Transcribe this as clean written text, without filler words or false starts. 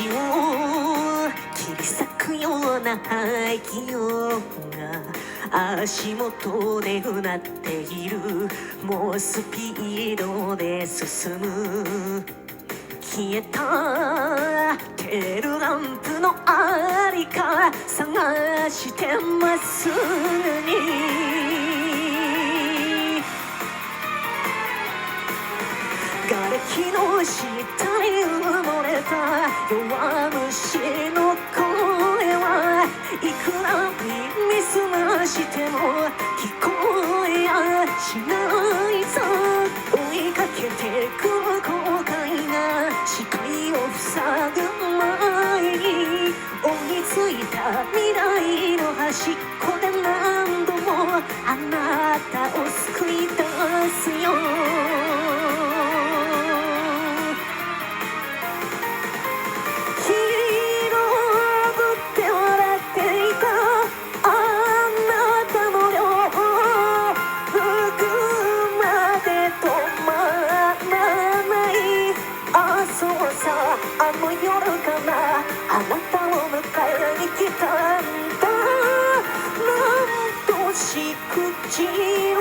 を切り裂くような排気音が足元でうなっている。もうスピードで進む。消えたテールランプのありか探してますに。瓦礫の下に埋もれた弱虫の声はいくら耳すましても聞こえやしないさ。追いかけてくる後悔が視界を塞ぐ前に追いついた未来の端っこで何度もあなたを救い出すよ。あの夜からあなたを迎えに来たんだ。なんとしくじろ